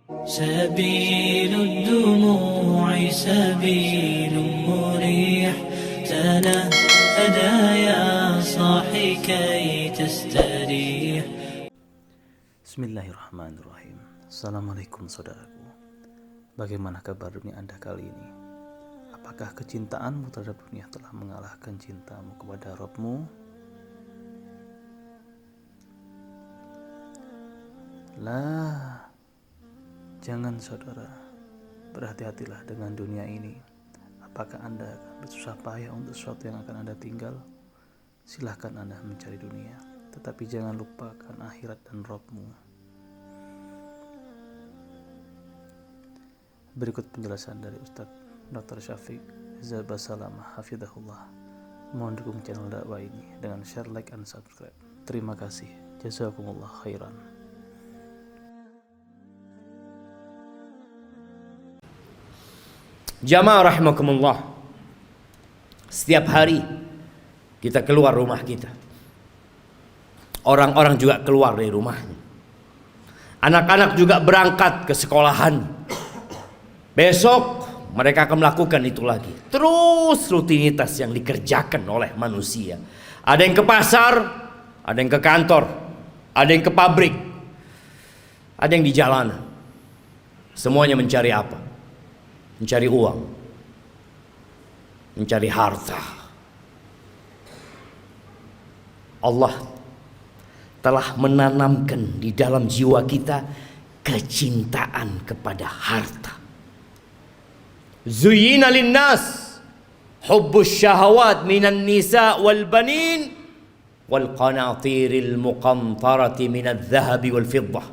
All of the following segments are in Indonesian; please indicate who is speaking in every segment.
Speaker 1: سبيل الدموع سبيل مريح تنهدى يا صاحي كي تستريح.
Speaker 2: Bismillahirrahmanirrahim. Assalamualaikum saudaraku. Bagaimana kabar dunia Anda kali ini? Apakah kecintaanmu terhadap dunia telah mengalahkan cintamu kepada Rabbmu? Lah, jangan saudara. Berhati-hatilah dengan dunia ini. Apakah Anda akan bersusah payah untuk sesuatu yang akan Anda tinggal? Silahkan Anda mencari dunia, tetapi jangan lupakan akhirat dan Rabbmu. Berikut penjelasan dari Ustadz Dr. Syafiq Zabasalamah Hafidahullah. Mohon dukung channel dakwah ini dengan share, like, and subscribe. Terima kasih. Jazakumullah khairan.
Speaker 3: Jamaah rahimakumullah. Setiap hari kita keluar rumah kita. Orang-orang juga keluar dari rumahnya. Anak-anak juga berangkat ke sekolahan. Besok mereka akan melakukan itu lagi. Terus rutinitas yang dikerjakan oleh manusia. Ada yang ke pasar, ada yang ke kantor, ada yang ke pabrik, ada yang di jalanan. Semuanya mencari apa? Mencari uang, mencari harta. Allah telah menanamkan di dalam jiwa kita kecintaan kepada harta. Zuyyina linnas hubbus syahawat minan nisa wal banin wal qanatiril muqantarati minadh dhahabi wal fiddah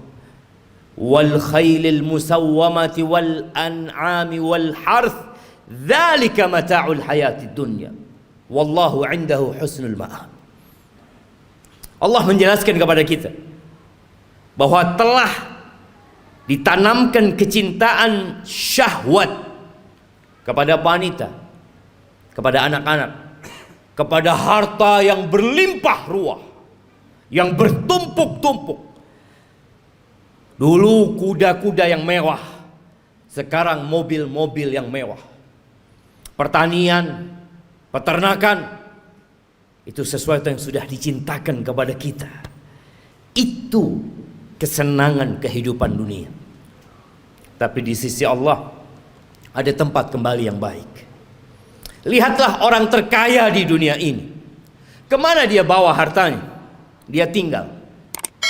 Speaker 3: wal khailil musawwamati wal an'ami wal harth dzalika mata'ul hayatid dunya wallahu 'indahu husnul ma'ab. Allah menjelaskan kepada kita bahwa telah ditanamkan kecintaan syahwat kepada wanita, kepada anak-anak, kepada harta yang berlimpah ruah, yang bertumpuk-tumpuk. Dulu kuda-kuda yang mewah, sekarang mobil-mobil yang mewah. Pertanian, peternakan, itu sesuatu yang sudah dicintakan kepada kita. Itu kesenangan kehidupan dunia. Tapi di sisi Allah ada tempat kembali yang baik. Lihatlah orang terkaya di dunia ini. Kemana dia bawa hartanya? Dia tinggal.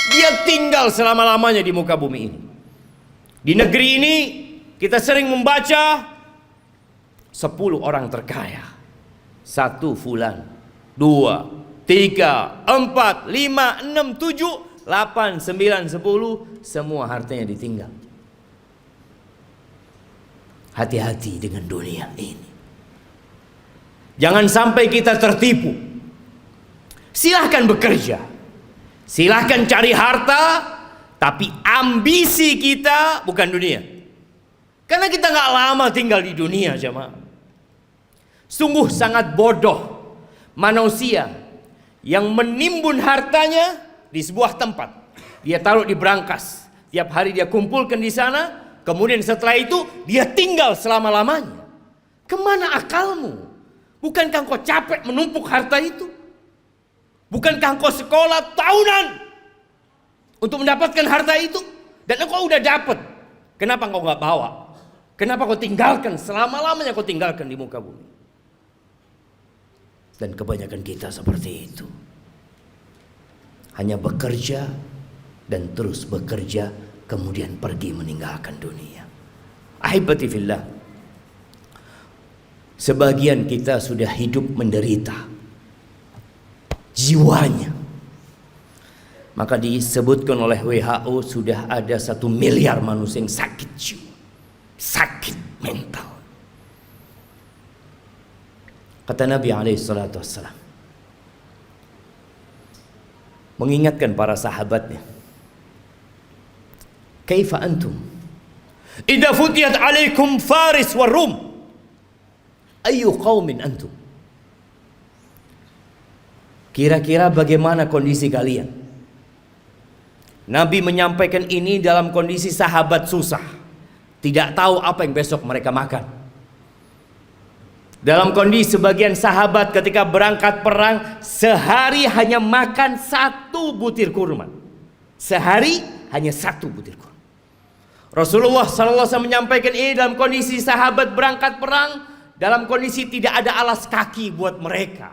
Speaker 3: Dia tinggal selama-lamanya di muka bumi ini. Di negeri ini kita sering membaca 10 orang terkaya. 1 fulan, 2, 3, 4, 5, 6, 7, 8, 9, 10. Semua hartanya ditinggal. Hati-hati dengan dunia ini. Jangan sampai kita tertipu. Silahkan bekerja, silahkan cari harta, tapi ambisi kita bukan dunia. Karena kita gak lama tinggal di dunia, jemaah. Sungguh sangat bodoh manusia yang menimbun hartanya di sebuah tempat. Dia taruh di brankas, tiap hari dia kumpulkan di sana. Kemudian setelah itu dia tinggal selama-lamanya. Kemana akalmu? Bukankah engkau capek menumpuk harta itu? Bukankah engkau sekolah tahunan untuk mendapatkan harta itu? Dan engkau udah dapat. Kenapa engkau gak bawa? Kenapa kau tinggalkan selama-lamanya kau tinggalkan di muka bumi? Dan kebanyakan kita seperti itu. Hanya bekerja dan terus bekerja, kemudian pergi meninggalkan dunia. Ahibati fillah, sebagian kita sudah hidup menderita jiwanya. Maka disebutkan oleh WHO sudah ada 1 miliar manusia yang sakit jiwa, sakit mental. Kata Nabi SAW mengingatkan para sahabatnya, kaifa antum idza futiyat alaikum faris wa rum ayu qaumin antum. Kira-kira bagaimana kondisi kalian Nabi menyampaikan ini dalam kondisi sahabat susah, tidak tahu apa yang besok mereka makan. Dalam kondisi sebagian sahabat ketika berangkat perang, sehari hanya makan 1 butir kurma. Sehari hanya 1 butir kurma. Rasulullah SAW menyampaikan ini dalam kondisi sahabat berangkat perang, dalam kondisi tidak ada alas kaki buat mereka,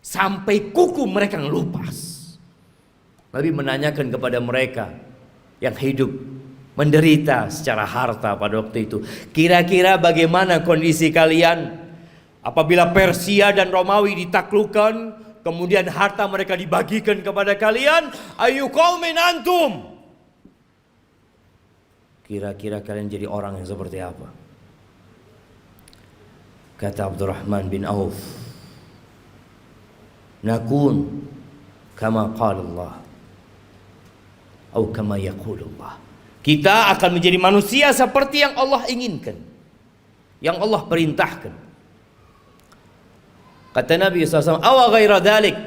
Speaker 3: sampai kuku mereka ngelupas. Nabi menanyakan kepada mereka yang hidup menderita secara harta pada waktu itu, kira-kira bagaimana kondisi kalian apabila Persia dan Romawi ditaklukkan, kemudian harta mereka dibagikan kepada kalian? Ayu qaumin antum? Kira-kira kalian jadi orang yang seperti apa? Kata Abdurrahman bin Auf, nakun kama qala Allah atau kama yaqulullah. Kita akan menjadi manusia seperti yang Allah inginkan, yang Allah perintahkan. Kata Nabi SAW, awa ghaira dhalik,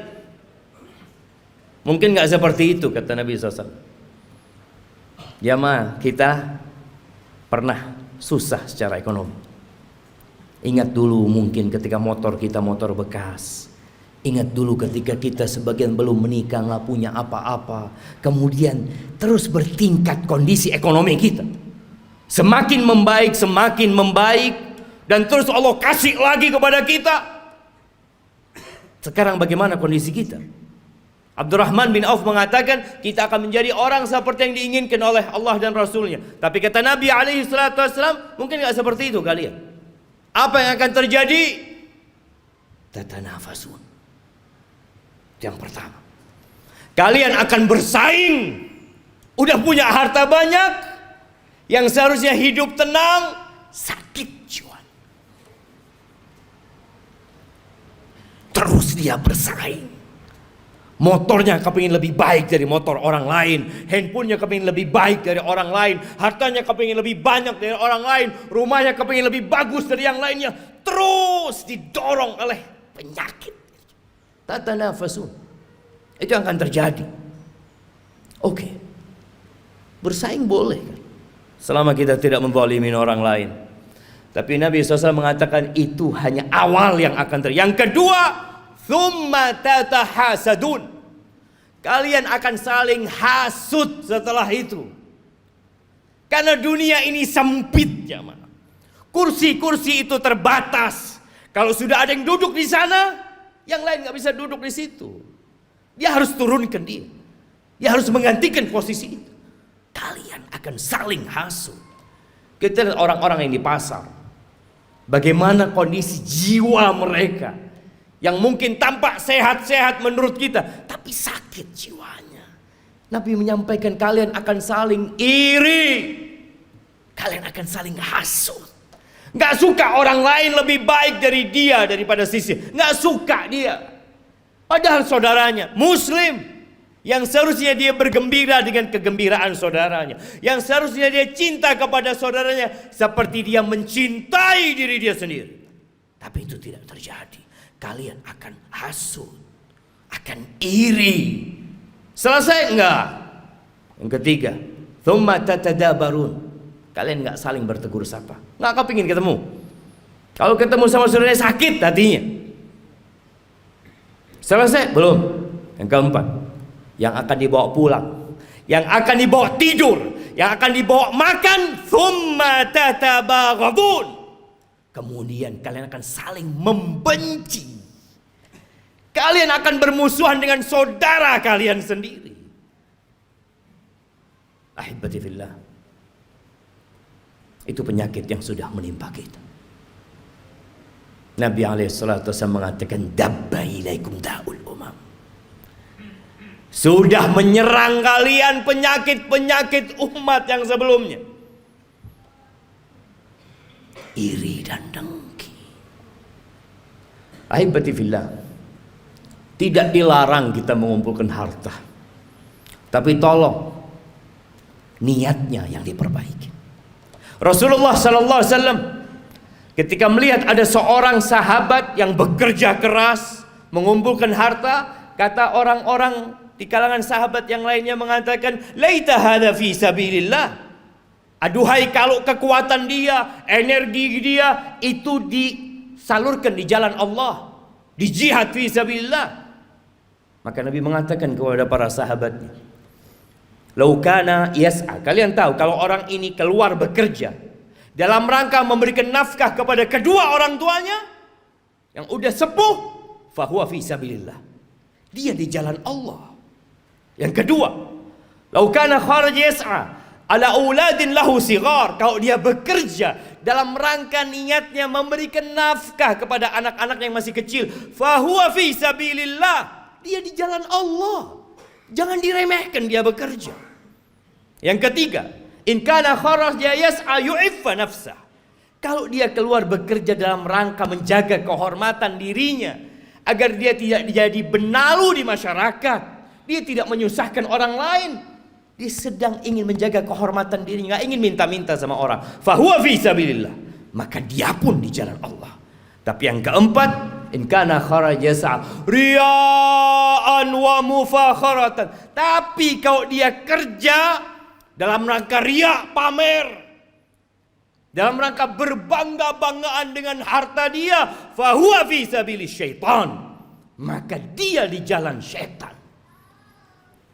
Speaker 3: mungkin gak seperti itu, kata Nabi SAW. Jamaah, kita pernah susah secara ekonomi. Ingat dulu mungkin ketika motor kita motor bekas. Ingat dulu ketika kita sebagian belum menikah, nggak punya apa-apa. Kemudian terus bertingkat kondisi ekonomi kita. Semakin membaik. Dan terus Allah kasih lagi kepada kita. Sekarang bagaimana kondisi kita? Abdurrahman bin Auf mengatakan kita akan menjadi orang seperti yang diinginkan oleh Allah dan Rasulnya. Tapi kata Nabi SAW, mungkin nggak seperti itu kalian. Apa yang akan terjadi? Tatanafasun. Yang pertama, kalian akan bersaing. Udah punya harta banyak, yang seharusnya hidup tenang, sakit jiwa. Terus dia bersaing. Motornya kepingin lebih baik dari motor orang lain, handphonenya kepingin lebih baik dari orang lain, hartanya kepingin lebih banyak dari orang lain, rumahnya kepingin lebih bagus dari yang lainnya. Terus didorong oleh penyakit. Tatanafasun. Itu yang akan terjadi. Oke. Bersaing boleh kan, selama kita tidak menzalimi orang lain. Tapi Nabi SAW mengatakan itu hanya awal yang akan terjadi. Yang kedua, thumma tatahasadun. Kalian akan saling hasud setelah itu. Karena dunia ini sempit, jamaah. Kursi-kursi itu terbatas. Kalau sudah ada yang duduk di sana, yang lain nggak bisa duduk di situ. Dia harus turunkan dia. Dia harus menggantikan posisi itu. Kalian akan saling hasud. Kita lihat orang-orang yang di pasar, bagaimana kondisi jiwa mereka, yang mungkin tampak sehat-sehat menurut kita, tapi sakit jiwanya. Nabi menyampaikan kalian akan saling iri, kalian akan saling hasud. Gak suka orang lain lebih baik dari dia daripada sisi. Gak suka dia. Padahal saudaranya Muslim, yang seharusnya dia bergembira dengan kegembiraan saudaranya, yang seharusnya dia cinta kepada saudaranya seperti dia mencintai diri dia sendiri. Tapi itu tidak terjadi. Kalian akan hasud, akan iri. Selesai enggak? Yang ketiga, thumma tatadabarun. Kalian nggak saling bertegur sapa, nggak kepingin ketemu. Kalau ketemu sama saudaranya sakit hatinya. Selesai belum? Yang keempat, yang akan dibawa pulang, yang akan dibawa tidur, yang akan dibawa makan, thumma tatabaghadun. Kemudian kalian akan saling membenci. Kalian akan bermusuhan dengan saudara kalian sendiri. Ahibati fillah. Itu penyakit yang sudah menimpa kita. Nabi SAW mengatakan, dabba ilaikum da'ul umam. Sudah menyerang kalian penyakit-penyakit umat yang sebelumnya. Iri dan dengki. Ahibati fillah, tidak dilarang kita mengumpulkan harta, tapi tolong niatnya yang diperbaiki. Rasulullah SAW ketika melihat ada seorang sahabat yang bekerja keras mengumpulkan harta, kata orang-orang di kalangan sahabat yang lainnya mengatakan, laita hadza fi sabilillah. Aduhai kalau kekuatan dia, energi dia itu disalurkan di jalan Allah, di jihad fi sabilillah. Maka Nabi mengatakan kepada para sahabatnya, lau kana yas'a, kalian tahu kalau orang ini keluar bekerja dalam rangka memberikan nafkah kepada kedua orang tuanya yang udah sepuh, fahuwa fi sabilillah, dia di jalan Allah. Yang kedua, lau kana kharaj yas'a ala auladin lahu sigar, kalau dia bekerja dalam rangka niatnya memberikan nafkah kepada anak-anak yang masih kecil, fahuwa fi sabilillah, dia di jalan Allah. Jangan diremehkan dia bekerja. Yang ketiga, in kana kharaja yas'a yu'iffa nafsah, kalau dia keluar bekerja dalam rangka menjaga kehormatan dirinya agar dia tidak jadi benalu di masyarakat, dia tidak menyusahkan orang lain, dia sedang ingin menjaga kehormatan dirinya, nggak ingin minta-minta sama orang, fahuwa fi sabilillah, maka dia pun di jalan Allah. Tapi yang keempat, in kana kharaja yas'a riya'an wa mufakharatan, tapi kalau dia kerja dalam rangka riya, pamer, dalam rangka berbangga-banggaan dengan harta dia, fahuwa fi sabilis syaitan, maka dia di jalan syaitan.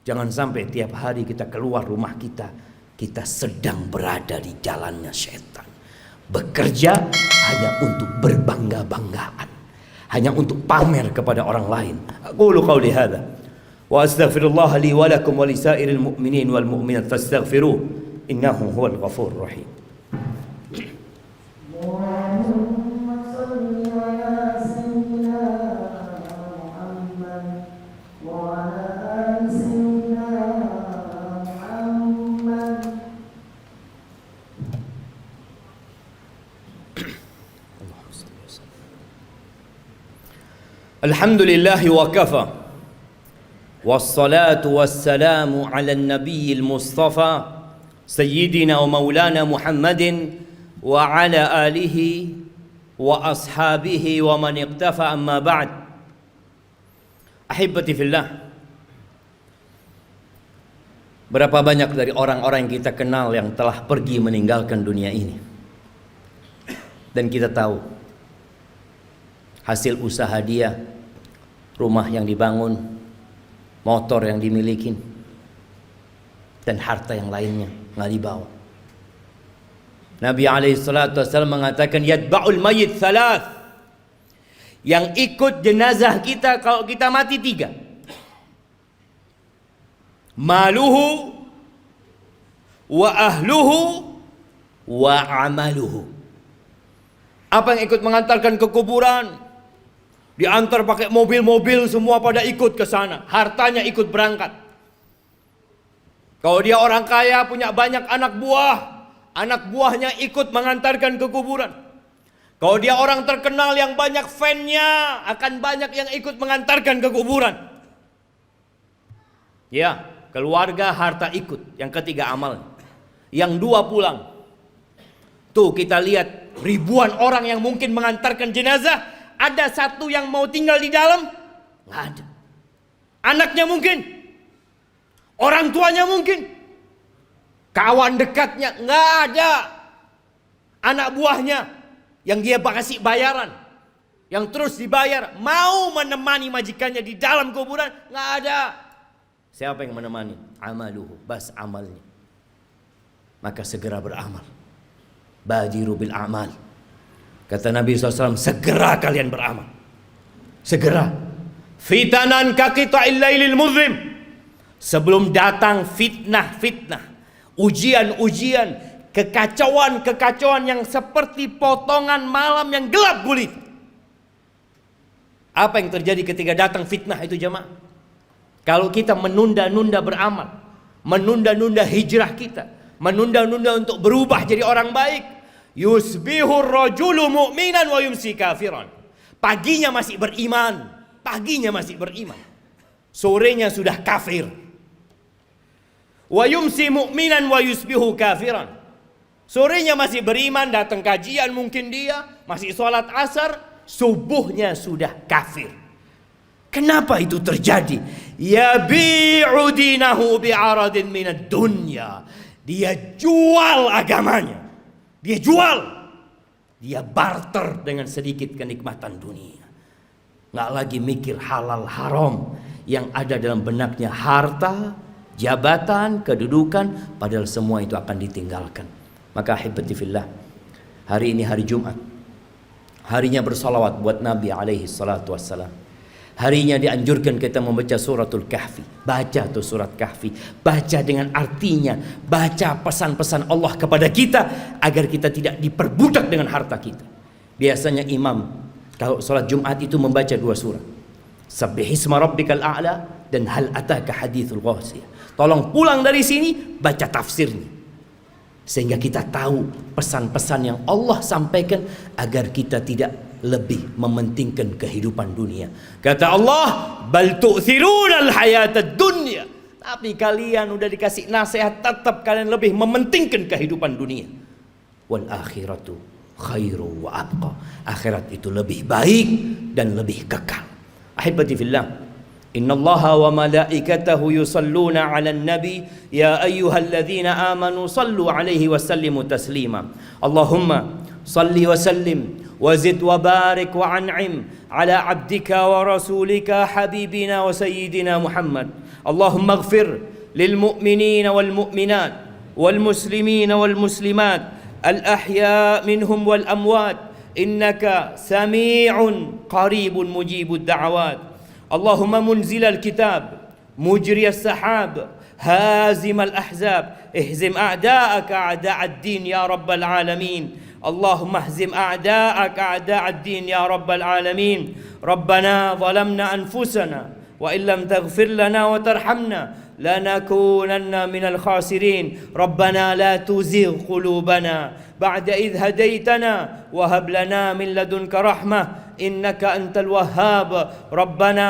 Speaker 3: Jangan sampai tiap hari kita keluar rumah kita, kita sedang berada di jalannya syaitan. Bekerja hanya untuk berbangga-banggaan, hanya untuk pamer kepada orang lain. Aqulu qawli hadza wa astaghfirullah li wa lakum wa lisairil mu'minin wal mu'minat fastaghfiruh innahu huwal ghafurur rahim. Alhamdulillah wa kafa, wassalatu wassalamu ala nabiyil mustafa sayyidina wa maulana Muhammadin wa ala alihi wa ashabihi wa man iqtafa, amma ba'd. Ahibati fillah, berapa banyak dari orang-orang yang kita kenal yang telah pergi meninggalkan dunia ini, dan kita tahu hasil usaha dia, rumah yang dibangun, motor yang dimiliki, dan harta yang lainnya nggak dibawa. Nabi SAW mengatakan, yatba'ul mayyit thalath, yang ikut jenazah kita kalau kita mati 3: maluhu wa ahluhu wa amaluhu. Apa yang ikut mengantarkan ke kuburan? Diantar pakai mobil-mobil, semua pada ikut ke sana, hartanya ikut berangkat. Kalau dia orang kaya, punya banyak anak buah, anak buahnya ikut mengantarkan ke kuburan. Kalau dia orang terkenal yang banyak fan-nya, akan banyak yang ikut mengantarkan ke kuburan. Ya, keluarga, harta ikut. Yang ketiga, amal. Yang 2 pulang. Tuh kita lihat ribuan orang yang mungkin mengantarkan jenazah, ada 1 yang mau tinggal di dalam? Nggak ada. Anaknya mungkin, orang tuanya mungkin, kawan dekatnya nggak ada, anak buahnya yang dia kasih bayaran, yang terus dibayar, mau menemani majikannya di dalam kuburan, nggak ada. Siapa yang menemani? Amaluhu, bas amalnya. Maka segera beramal. Badiru bil amal. Kata Nabi SAW, segera kalian beramal. Segera. Fitanan kaqita'il lailil muzlim. Sebelum datang fitnah-fitnah, ujian-ujian, kekacauan-kekacauan yang seperti potongan malam yang gelap gulita. Apa yang terjadi ketika datang fitnah itu, jemaah? Kalau kita menunda-nunda beramal, menunda-nunda hijrah kita, menunda-nunda untuk berubah jadi orang baik, yusbihur rajulu mu'minan wa yumsi kafiran. Paginya masih beriman, sorenya sudah kafir. Wa yumsi mu'minan wa yusbihu kafiran. Sorenya masih beriman, datang kajian mungkin dia, masih sholat asar, subuhnya sudah kafir. Kenapa itu terjadi? yabi'u dinahu bi'aradin minad dunya. Dia jual agamanya. Dia jual. Dia barter dengan sedikit kenikmatan dunia. Nggak lagi mikir halal haram. Yang ada dalam benaknya harta, jabatan, kedudukan, padahal semua itu akan ditinggalkan. Maka ahibati fillah, hari ini hari Jumat, harinya bersalawat buat Nabi alaihi salatu wassalam. Harinya dianjurkan kita membaca suratul Kahfi. Baca tuh surat Kahfi, baca dengan artinya, baca pesan-pesan Allah kepada kita agar kita tidak diperbudak dengan harta kita. Biasanya imam kalau sholat Jumat itu membaca 2 surat, Sabbihisma rabbikal a'la dan hal ataka hadithul ghasiyah. Tolong pulang dari sini baca tafsirnya, sehingga kita tahu pesan-pesan yang Allah sampaikan agar kita tidak lebih mementingkan kehidupan dunia. Kata Allah, bal tu'thirunal hayatad dunya. Tapi kalian udah dikasih nasihat, tetap kalian lebih mementingkan kehidupan dunia. Wal akhiratu khairu wa abqa. Akhirat itu lebih baik dan lebih kekal. Ahibati fillah, innallaha wa malaikatahu yusalluna 'alan nabi ya ayyuhalladzina amanu sallu 'alaihi wa sallimu taslima. Allahumma salli wa sallim wa zid wa barik wa an'im ala 'abdika wa rasulika habibina wa sayyidina Muhammad. Allahumma ighfir lil mu'minina wal mu'minat wal muslimina wal muslimat al ahya minhum wal amwat innaka sami'un qaribun mujibud da'awat. Allahumma munzilal kitab mujriyas sahab hazimal ahzab ihzim a'da'aka a'da'ad din ya rabbal alamin. Allahumma ihzim a'da'aka a'da'ad din ya rabbal alamin. Rabbana zalamna anfusana wa illam taghfir lana wa tarhamna lanakunanna minal khasirin. Rabbana la tuzigh qulubana ba'da idh hadaytana wa hab lana min ladunka rahmah innaka antal wahhab. Rabbana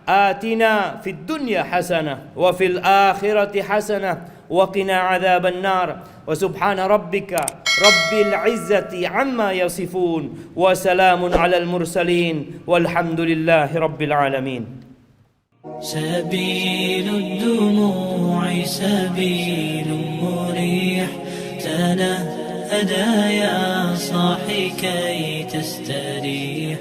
Speaker 3: atina fid dunya hasanah wa fil akhirati hasanah wa qina adzaban nar. Wa subhana rabbika rabbil izzati amma yasifun wa salamun alal mursalin walhamdulillahi rabbil alamin.
Speaker 1: سبيل الدموع سبيل مريح تنهدى يا صاحي كي تستريح